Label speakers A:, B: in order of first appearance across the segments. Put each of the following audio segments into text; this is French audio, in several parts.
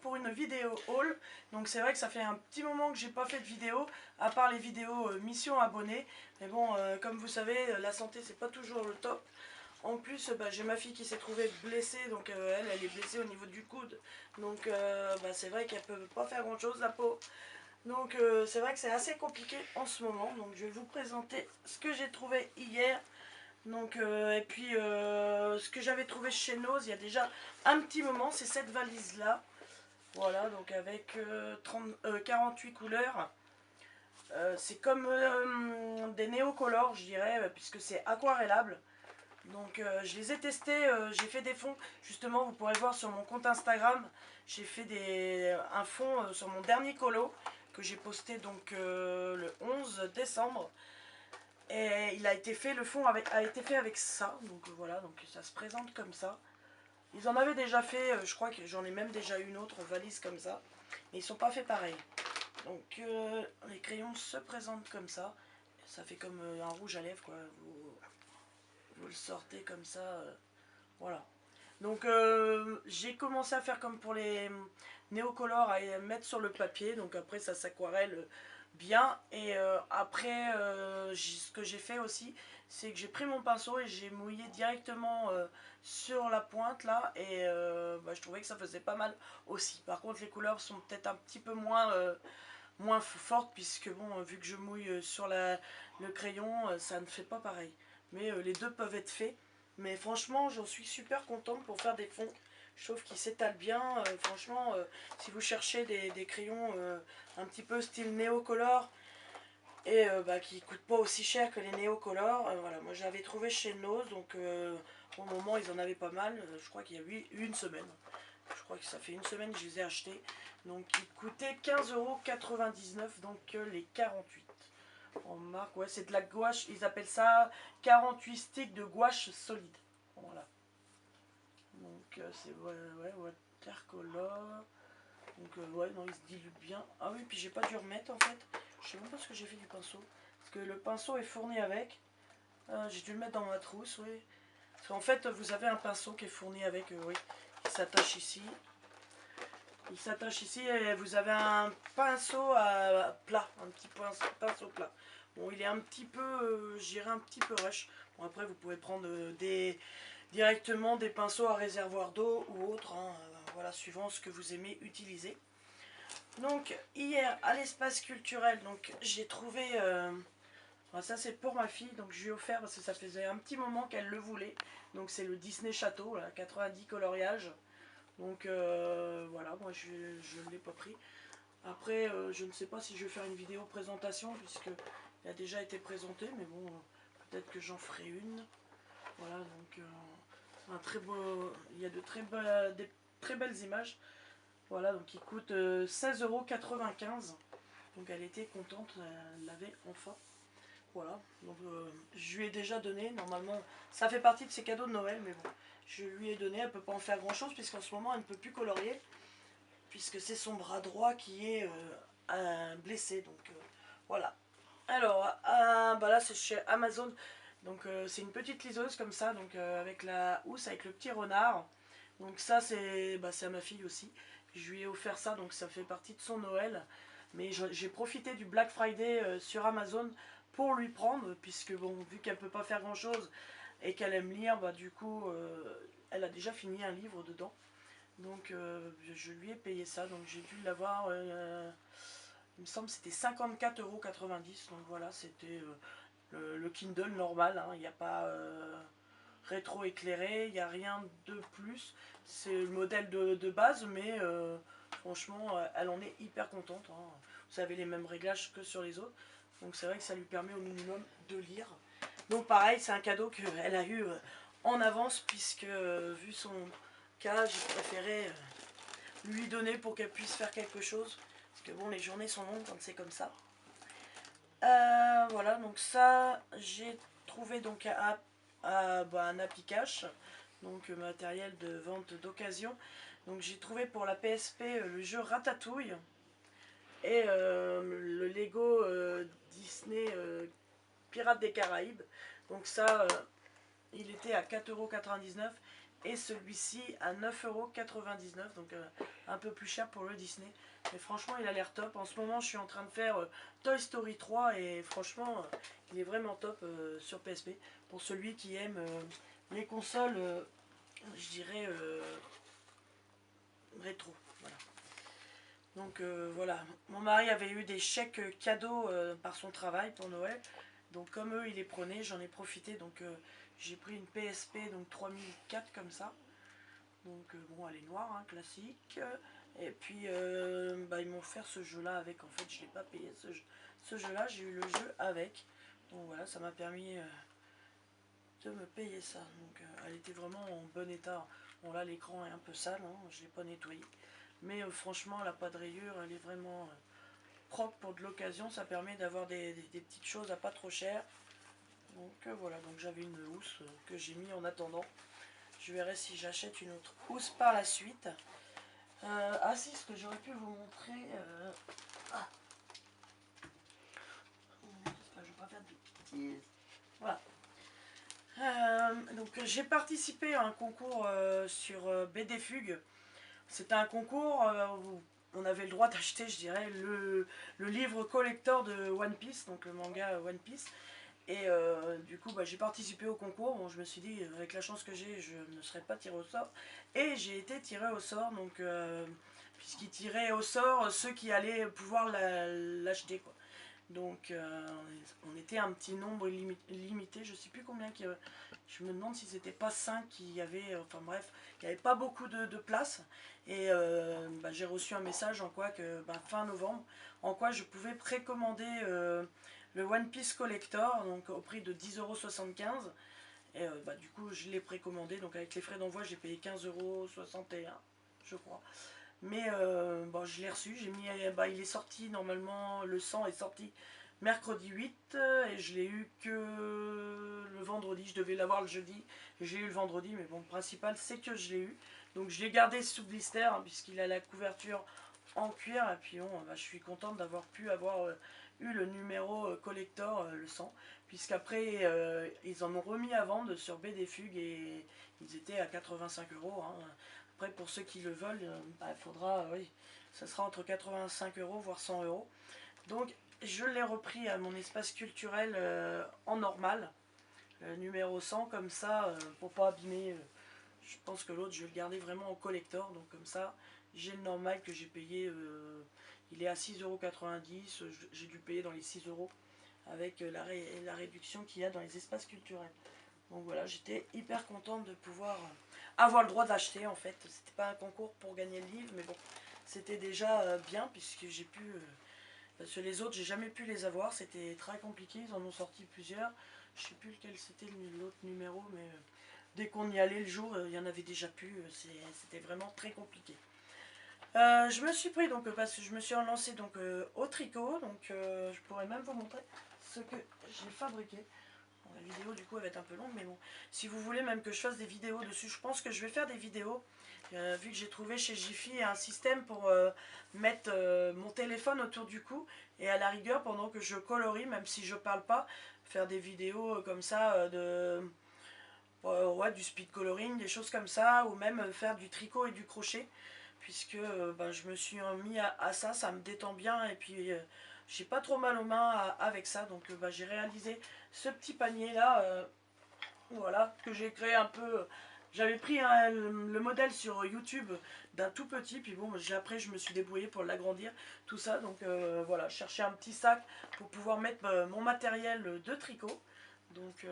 A: pour une vidéo haul. Donc c'est vrai que ça fait un petit moment que j'ai pas fait de vidéo, à part les vidéos mission abonnés. Mais bon, comme vous savez, la santé c'est pas toujours le top. En plus, j'ai ma fille qui s'est trouvée blessée, donc elle est blessée au niveau du coude. Donc c'est vrai qu'elle peut pas faire grand chose, la peau. Donc c'est vrai que c'est assez compliqué en ce moment. Donc je vais vous présenter ce que j'ai trouvé hier. Donc, et puis ce que j'avais trouvé chez Nose il y a déjà un petit moment, c'est cette valise là. Voilà, donc avec 48 couleurs. C'est comme des néocolores, je dirais, puisque c'est aquarellable. Donc je les ai testés, j'ai fait des fonds, justement vous pourrez voir sur mon compte Instagram, j'ai fait un fond sur mon dernier colo que j'ai posté donc le 11 décembre. Et il a été fait, le fond a été fait avec ça, donc voilà, donc ça se présente comme ça. Ils en avaient déjà fait, je crois que j'en ai même déjà une autre valise comme ça, mais ils sont pas faits pareil. Donc les crayons se présentent comme ça, ça fait comme un rouge à lèvres quoi, vous le sortez comme ça, voilà. Donc j'ai commencé à faire comme pour les néocolores, à mettre sur le papier, donc après ça s'aquarelle bien. Et après ce que j'ai fait aussi, c'est que j'ai pris mon pinceau et j'ai mouillé directement sur la pointe là, et je trouvais que ça faisait pas mal aussi. Par contre les couleurs sont peut-être un petit peu moins fortes, puisque bon, vu que je mouille sur le crayon, ça ne fait pas pareil. Mais les deux peuvent être faits. Mais franchement, j'en suis super contente pour faire des fonds. Je trouve qu'ils s'étalent bien. Franchement, si vous cherchez des crayons un petit peu style néocolore et qui ne coûtent pas aussi cher que les néocolores, voilà, moi j'avais trouvé chez Nose. Donc au moment, ils en avaient pas mal. Je crois qu'il y a eu une semaine. Je crois que ça fait une semaine que je les ai achetés. Donc ils coûtaient 15,99 €, donc les 48. En marque, ouais, c'est de la gouache, ils appellent ça 48 sticks de gouache solide. Voilà. Donc c'est ouais, watercolor. Donc ouais, non, il se dilue bien. Ah oui, puis j'ai pas dû remettre en fait. Je sais même pas ce que j'ai fait du pinceau. Parce que le pinceau est fourni avec. J'ai dû le mettre dans ma trousse, oui. Parce qu'en fait, vous avez un pinceau qui est fourni avec, oui. Il s'attache ici. Il s'attache ici et vous avez un pinceau à plat, un petit pinceau plat. Bon, il est un petit peu, je dirais un petit peu rush. Bon, après, vous pouvez prendre directement des pinceaux à réservoir d'eau ou autre, hein, voilà, suivant ce que vous aimez utiliser. Donc, hier, à l'espace culturel, donc j'ai trouvé, ça c'est pour ma fille, donc je lui ai offert parce que ça faisait un petit moment qu'elle le voulait. Donc c'est le Disney Château, là, 90 coloriages. Donc voilà, moi je ne l'ai pas pris. Après, je ne sais pas si je vais faire une vidéo présentation, puisqu'il a déjà été présenté, mais bon, peut-être que j'en ferai une. Voilà, donc un très beau, il y a des très belles images. Voilà, donc il coûte 16,95 €. Donc elle était contente, elle l'avait enfin. Voilà, donc je lui ai déjà donné, normalement ça fait partie de ses cadeaux de Noël, mais bon, je lui ai donné, elle ne peut pas en faire grand chose puisqu'en ce moment elle ne peut plus colorier, puisque c'est son bras droit qui est blessé, donc voilà. Alors, là c'est chez Amazon, donc c'est une petite liseuse comme ça, donc avec la housse, avec le petit renard. Donc ça c'est à ma fille aussi, je lui ai offert ça, donc ça fait partie de son Noël. Mais j'ai profité du Black Friday sur Amazon pour lui prendre, puisque bon, vu qu'elle peut pas faire grand chose et qu'elle aime lire, du coup elle a déjà fini un livre dedans. Donc je lui ai payé ça, donc j'ai dû l'avoir, il me semble que c'était 54,90 €. Donc voilà, c'était le Kindle normal, hein, il n'y a pas rétro éclairé, il n'y a rien de plus. C'est le modèle de base, mais franchement, elle en est hyper contente, hein. Vous avez les mêmes réglages que sur les autres. Donc c'est vrai que ça lui permet au minimum de lire. Donc pareil, c'est un cadeau qu'elle a eu en avance, puisque vu son cas, j'ai préféré lui donner pour qu'elle puisse faire quelque chose. Parce que bon, les journées sont longues quand c'est comme ça. Voilà, donc ça, j'ai trouvé donc un applicache, donc matériel de vente d'occasion. Donc j'ai trouvé pour la PSP le jeu Ratatouille et le Lego Disney Pirates des Caraïbes. Donc ça, il était à 4,99 € et celui-ci à 9,99 €, donc un peu plus cher pour le Disney. Mais franchement il a l'air top. En ce moment je suis en train de faire Toy Story 3 et franchement il est vraiment top sur PSP. Pour celui qui aime les consoles, je dirais rétro. Voilà. Donc voilà, mon mari avait eu des chèques cadeaux par son travail pour Noël. Donc comme eux ils les prenaient, j'en ai profité. Donc j'ai pris une PSP donc 3004 comme ça. Donc bon, elle est noire, hein, classique. Et puis bah, ils m'ont offert ce jeu là avec. En fait je l'ai pas payé ce jeu là, j'ai eu le jeu avec. Donc voilà, ça m'a permis de me payer ça. Donc elle était vraiment en bon état. Bon là l'écran est un peu sale, hein, je l'ai pas nettoyé. Mais franchement elle n'a pas de rayures, elle est vraiment propre pour de l'occasion. Ça permet d'avoir des petites choses à pas trop cher. Donc voilà, donc j'avais une housse que j'ai mis en attendant. Je verrai si j'achète une autre housse par la suite. Ah si, ce que j'aurais pu vous montrer... Ah. Je ne vais pas faire de bêtises. Voilà. Donc j'ai participé à un concours sur BD Fugue. C'était un concours où on avait le droit d'acheter, je dirais, le livre collector de One Piece, donc le manga One Piece. Et du coup bah, j'ai participé au concours. Bon, je me suis dit avec la chance que j'ai, je ne serais pas tiré au sort. Et j'ai été tiré au sort, donc puisqu'ils tiraient au sort ceux qui allaient pouvoir l'acheter, quoi. Donc on était un petit nombre limité, je sais plus combien, je me demande si c'était pas 5 qui y avait, enfin bref, il n'y avait pas beaucoup de place. Et bah, j'ai reçu un message en quoi que bah, fin novembre, en quoi je pouvais précommander le One Piece Collector, donc au prix de 10,75 €. Et bah, du coup je l'ai précommandé, donc avec les frais d'envoi j'ai payé 15,61 € je crois. Mais bon, je l'ai reçu, j'ai mis, bah, il est sorti normalement, le 100 est sorti mercredi 8 et je l'ai eu que le vendredi. Je devais l'avoir le jeudi, j'ai eu le vendredi, mais bon, le principal c'est que je l'ai eu. Donc je l'ai gardé sous blister hein, puisqu'il a la couverture en cuir. Et puis bon, bah, je suis contente d'avoir pu avoir eu le numéro collector, le 100, puisqu'après ils en ont remis à vendre sur BD Fugue et ils étaient à 85 €. Hein. Après, pour ceux qui le veulent, bah, il faudra, oui, ça sera entre 85 € voire 100 €. Donc, je l'ai repris à mon espace culturel en normal, le numéro 100, comme ça, pour pas abîmer. Je pense que l'autre, je vais le garder vraiment en collector, donc comme ça, j'ai le normal que j'ai payé, il est à 6,90 €, j'ai dû payer dans les 6 € avec la réduction qu'il y a dans les espaces culturels. Donc voilà, j'étais hyper contente de pouvoir avoir le droit d'acheter en fait. C'était pas un concours pour gagner le livre, mais bon, c'était déjà bien puisque j'ai pu... parce que les autres, j'ai jamais pu les avoir, c'était très compliqué, ils en ont sorti plusieurs. Je sais plus lequel c'était l'autre numéro, mais dès qu'on y allait le jour, il y en avait déjà plus, c'était vraiment très compliqué. Je me suis pris donc parce que je me suis lancée donc au tricot, donc je pourrais même vous montrer ce que j'ai fabriqué. La vidéo du coup elle va être un peu longue, mais bon, si vous voulez même que je fasse des vidéos dessus, je pense que je vais faire des vidéos, vu que j'ai trouvé chez Jiffy un système pour mettre mon téléphone autour du cou, et à la rigueur pendant que je colorie, même si je parle pas, faire des vidéos comme ça ouais, du speed coloring, des choses comme ça, ou même faire du tricot et du crochet, puisque bah, je me suis mis à ça, ça me détend bien, et puis j'ai pas trop mal aux mains avec ça. Donc bah, j'ai réalisé ce petit panier là, voilà, que j'ai créé un peu. J'avais pris le modèle sur YouTube d'un tout petit, puis bon, après je me suis débrouillée pour l'agrandir, tout ça. Donc voilà, chercher un petit sac pour pouvoir mettre mon matériel de tricot. Donc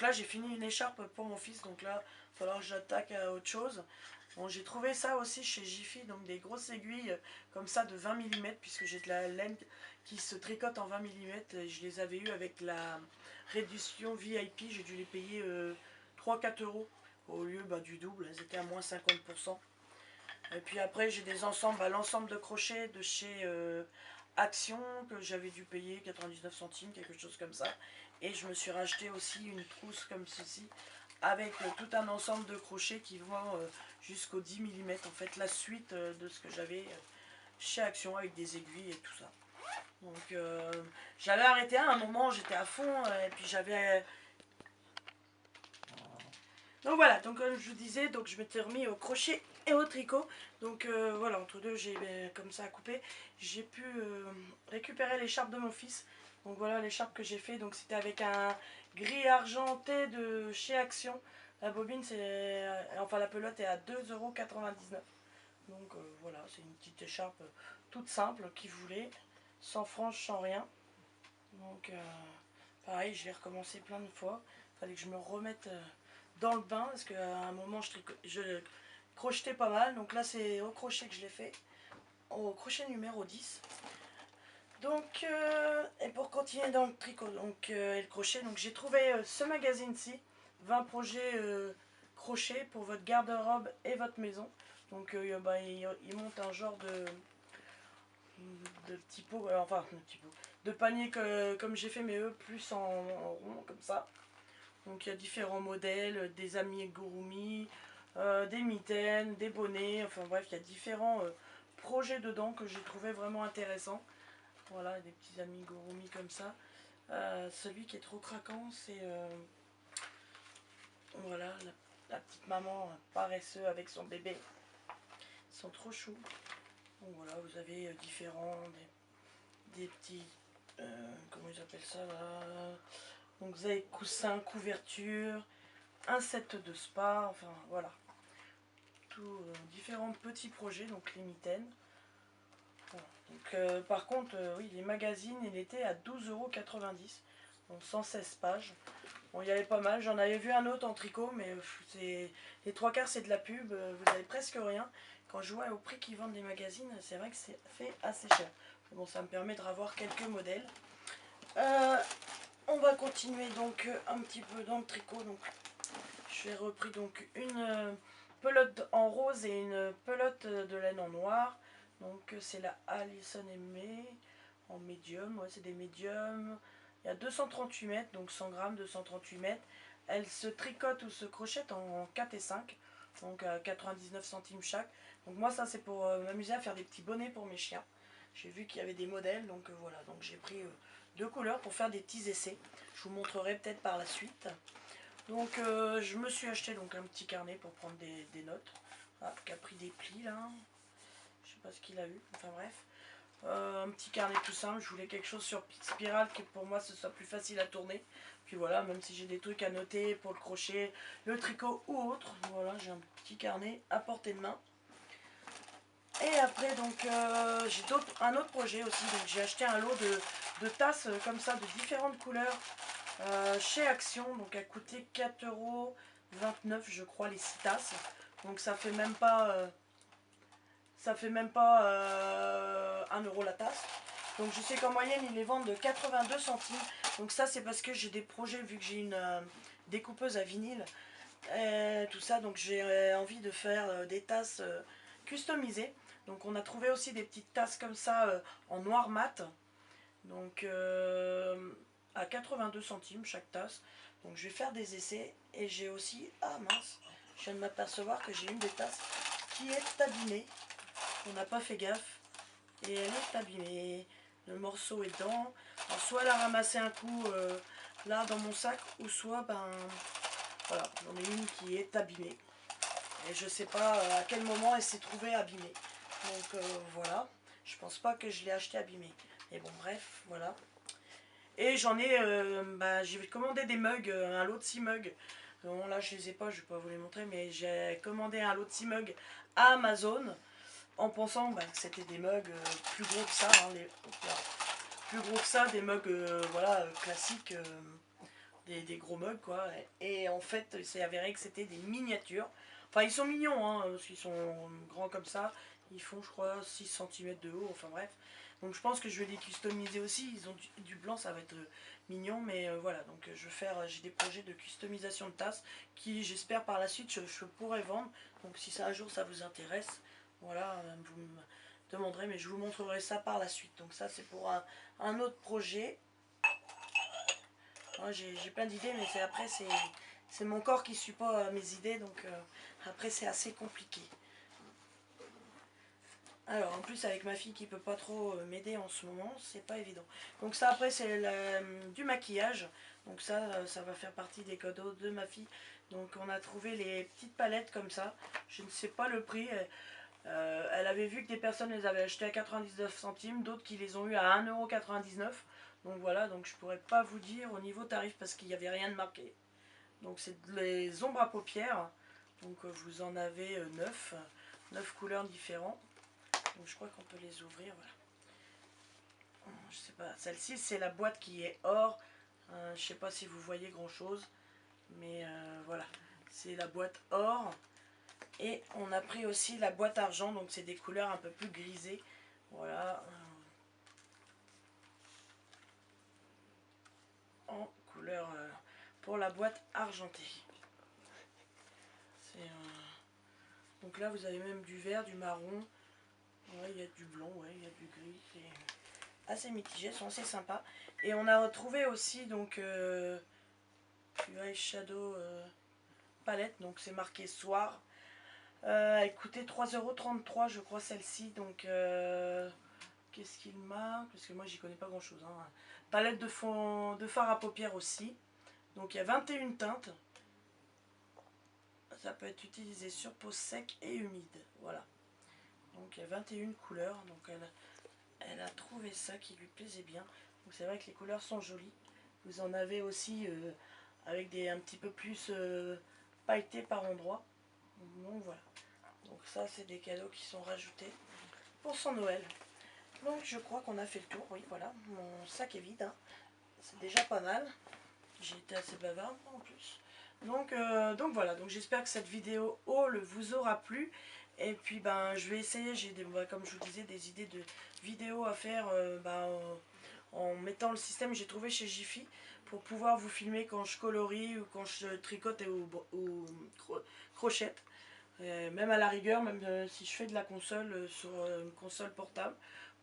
A: là j'ai fini une écharpe pour mon fils, donc là il va falloir que j'attaque à autre chose. Bon, j'ai trouvé ça aussi chez Jiffy, donc des grosses aiguilles comme ça de 20 mm, puisque j'ai de la laine qui se tricote en 20 mm. Je les avais eu avec la réduction VIP, j'ai dû les payer 3-4 € au lieu du double, elles étaient à moins 50%. Et puis après j'ai des ensembles, l'ensemble de crochets de chez Action que j'avais dû payer 99 centimes, quelque chose comme ça. Et je me suis racheté aussi une trousse comme ceci avec tout un ensemble de crochets qui vont jusqu'au 10 mm, en fait la suite de ce que j'avais chez Action avec des aiguilles et tout ça. Donc j'avais arrêté à un moment, j'étais à fond et puis j'avais Donc voilà, donc comme je vous disais, donc je m'étais remis au crochet et au tricot. Donc voilà, entre deux, j'ai comme ça à couper. J'ai pu récupérer l'écharpe de mon fils. Donc voilà l'écharpe que j'ai fait. Donc c'était avec un gris argenté de chez Action. La bobine, c'est enfin la pelote est à 2,99 €. Donc voilà, c'est une petite écharpe toute simple qu'il voulait, sans frange, sans rien. Donc pareil, je vais recommencer plein de fois. Il fallait que je me remette dans le bain parce qu'à un moment je crochetais pas mal. Donc là c'est au crochet que je l'ai fait, au crochet numéro 10. Donc et pour continuer dans le tricot donc, et le crochet, donc j'ai trouvé ce magazine-ci, 20 projets crochet pour votre garde-robe et votre maison. Donc il monte un genre de petits pots, enfin de petits pots, de panier comme j'ai fait mais eux plus en rond comme ça. Donc il y a différents modèles, des amigurumi, des mitaines, des bonnets, enfin bref, il y a différents projets dedans que j'ai trouvé vraiment intéressants. Voilà, des petits amigurumi comme ça. Celui qui est trop craquant, c'est voilà, la petite maman paresseuse avec son bébé. Ils sont trop choux. Donc voilà, vous avez différents, des petits, comment ils appellent ça là. Donc vous avez coussin, couverture, un set de spa, enfin voilà. Tout différents petits projets, donc les mitaines. Voilà. Donc, par contre, oui, les magazines, il était à 12,90 €, donc 116 pages. Bon, il y avait pas mal, j'en avais vu un autre en tricot, mais les trois quarts c'est de la pub, vous avez presque rien. Quand je vois au prix qu'ils vendent les magazines, c'est vrai que c'est fait assez cher. Bon, ça me permet de revoir quelques modèles. On va continuer donc un petit peu dans le tricot. Donc, j'ai repris donc une pelote en rose et une pelote de laine en noir. Donc c'est la Alison Aimé en médium, ouais, c'est des médiums. Il y a 238 mètres, donc 100 grammes, 238 mètres. Elle se tricote ou se crochette en 4 et 5, donc à 99 centimes chaque. Donc moi ça c'est pour m'amuser à faire des petits bonnets pour mes chiens. J'ai vu qu'il y avait des modèles, donc voilà, donc j'ai pris deux couleurs pour faire des petits essais. Je vous montrerai peut-être par la suite. Donc je me suis acheté donc un petit carnet pour prendre des notes. Ah, qui a pris des plis là. Je sais pas ce qu'il a eu, enfin bref. Un petit carnet tout simple, je voulais quelque chose sur spirale que pour moi ce soit plus facile à tourner. Puis voilà, même si j'ai des trucs à noter pour le crochet, le tricot ou autre, voilà, j'ai un petit carnet à portée de main. Et après donc j'ai un autre projet aussi, donc j'ai acheté un lot de tasses comme ça de différentes couleurs chez Action, donc a coûté 4,29 € je crois les 6 tasses. Donc ça fait même pas 1 € la tasse. Donc je sais qu'en moyenne ils les vendent de 82 centimes. Donc ça c'est parce que j'ai des projets, vu que j'ai une découpeuse à vinyle, tout ça, donc j'ai envie de faire des tasses customisées. Donc on a trouvé aussi des petites tasses comme ça en noir mat. Donc à 82 centimes chaque tasse. Donc je vais faire des essais. Et j'ai aussi, ah mince, je viens de m'apercevoir que j'ai une des tasses qui est abîmée. On n'a pas fait gaffe. Et elle est abîmée. Le morceau est dedans. Alors, soit elle a ramassé un coup là dans mon sac, ou soit ben voilà, j'en ai une qui est abîmée. Et je sais pas à quel moment elle s'est trouvée abîmée. Donc voilà. Je pense pas que je l'ai acheté abîmée. Mais bon bref, voilà. Et j'en ai, j'ai commandé des mugs, un lot de 6 mugs. Bon, là, je les ai pas, je vais pas vous les montrer, mais j'ai commandé un lot de 6 mugs à Amazon en pensant que c'était des mugs plus gros que ça, hein, plus gros que ça, des mugs voilà, classiques, des gros mugs quoi. Et en fait, il s'est avéré que c'était des miniatures. Enfin, ils sont mignons, hein, parce qu'ils sont grands comme ça. Ils font, je crois, 6 cm de haut, enfin bref. Donc je pense que je vais les customiser aussi. Ils ont du blanc, ça va être mignon, mais voilà. Donc je vais faire, j'ai des projets de customisation de tasses qui, j'espère par la suite, je pourrai vendre. Donc si ça un jour ça vous intéresse, voilà, vous me demanderez, mais je vous montrerai ça par la suite. Donc ça c'est pour un autre projet. J'ai plein d'idées, mais après c'est mon corps qui ne suit pas mes idées, donc après c'est assez compliqué. Alors en plus avec ma fille qui peut pas trop m'aider en ce moment, c'est pas évident. Donc ça après c'est du maquillage. Donc ça va faire partie des cadeaux de ma fille Donc on a trouvé les petites palettes comme ça. Je ne sais pas le prix. Elle avait vu que des personnes les avaient achetées à 99 centimes, d'autres qui les ont eu à 1,99 €. Donc voilà, donc je pourrais pas vous dire au niveau tarif parce qu'il n'y avait rien de marqué. Donc c'est les ombres à paupières. Donc vous en avez 9 couleurs différentes. Donc je crois qu'on peut les ouvrir. Voilà. Je sais pas, celle-ci c'est la boîte qui est or. Je sais pas si vous voyez grand chose, mais voilà, c'est la boîte or. Et on a pris aussi la boîte argent, donc c'est des couleurs un peu plus grisées. Voilà. En couleur pour la boîte argentée. Donc là vous avez même du vert, du marron. Ouais, il y a du blanc, ouais, il y a du gris. C'est assez mitigé, sont assez sympas. Et on a trouvé aussi donc Eyeshadow palette, donc c'est marqué soir. Elle coûtait 3,33 € je crois celle-ci. Donc qu'est-ce qu'il marque? Parce que moi j'y connais pas grand chose. Hein. Palette de fond de fard à paupières aussi. Donc il y a 21 teintes. Ça peut être utilisé sur peau sec et humide. Voilà. Donc il y a 21 couleurs. Donc elle a trouvé ça qui lui plaisait bien. Donc c'est vrai que les couleurs sont jolies. Vous en avez aussi avec des un petit peu plus pailletés par endroits. Donc voilà. Donc ça c'est des cadeaux qui sont rajoutés pour son Noël. Donc je crois qu'on a fait le tour. Oui voilà, mon sac est vide. Hein. C'est déjà pas mal. J'ai été assez bavarde en plus. Donc voilà, donc j'espère que cette vidéo haul vous aura plu. Et puis ben je vais essayer, j'ai des, comme je vous disais, des idées de vidéos à faire en mettant le système que j'ai trouvé chez Jiffy pour pouvoir vous filmer quand je colorie ou quand je tricote ou crochette. Même à la rigueur, même si je fais de la console sur une console portable,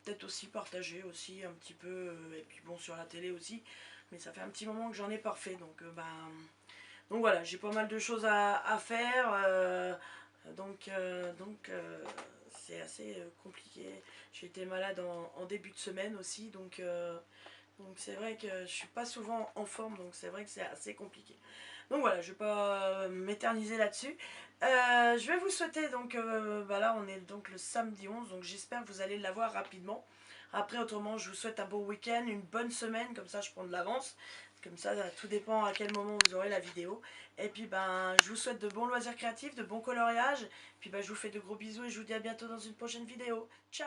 A: peut-être aussi partager aussi un petit peu, et puis bon sur la télé aussi, mais ça fait un petit moment que j'en ai pas fait, donc donc voilà, j'ai pas mal de choses à faire, donc c'est assez compliqué. J'ai été malade en début de semaine aussi, donc c'est vrai que je suis pas souvent en forme, donc c'est vrai que c'est assez compliqué. Donc voilà, je vais pas m'éterniser là-dessus. Je vais vous souhaiter donc, là on est donc le samedi 11, donc j'espère que vous allez l'avoir rapidement. Après autrement je vous souhaite un bon week-end, une bonne semaine, comme ça je prends de l'avance. Comme ça tout dépend à quel moment vous aurez la vidéo. Et puis je vous souhaite de bons loisirs créatifs, de bons coloriages. Puis je vous fais de gros bisous et je vous dis à bientôt dans une prochaine vidéo. Ciao!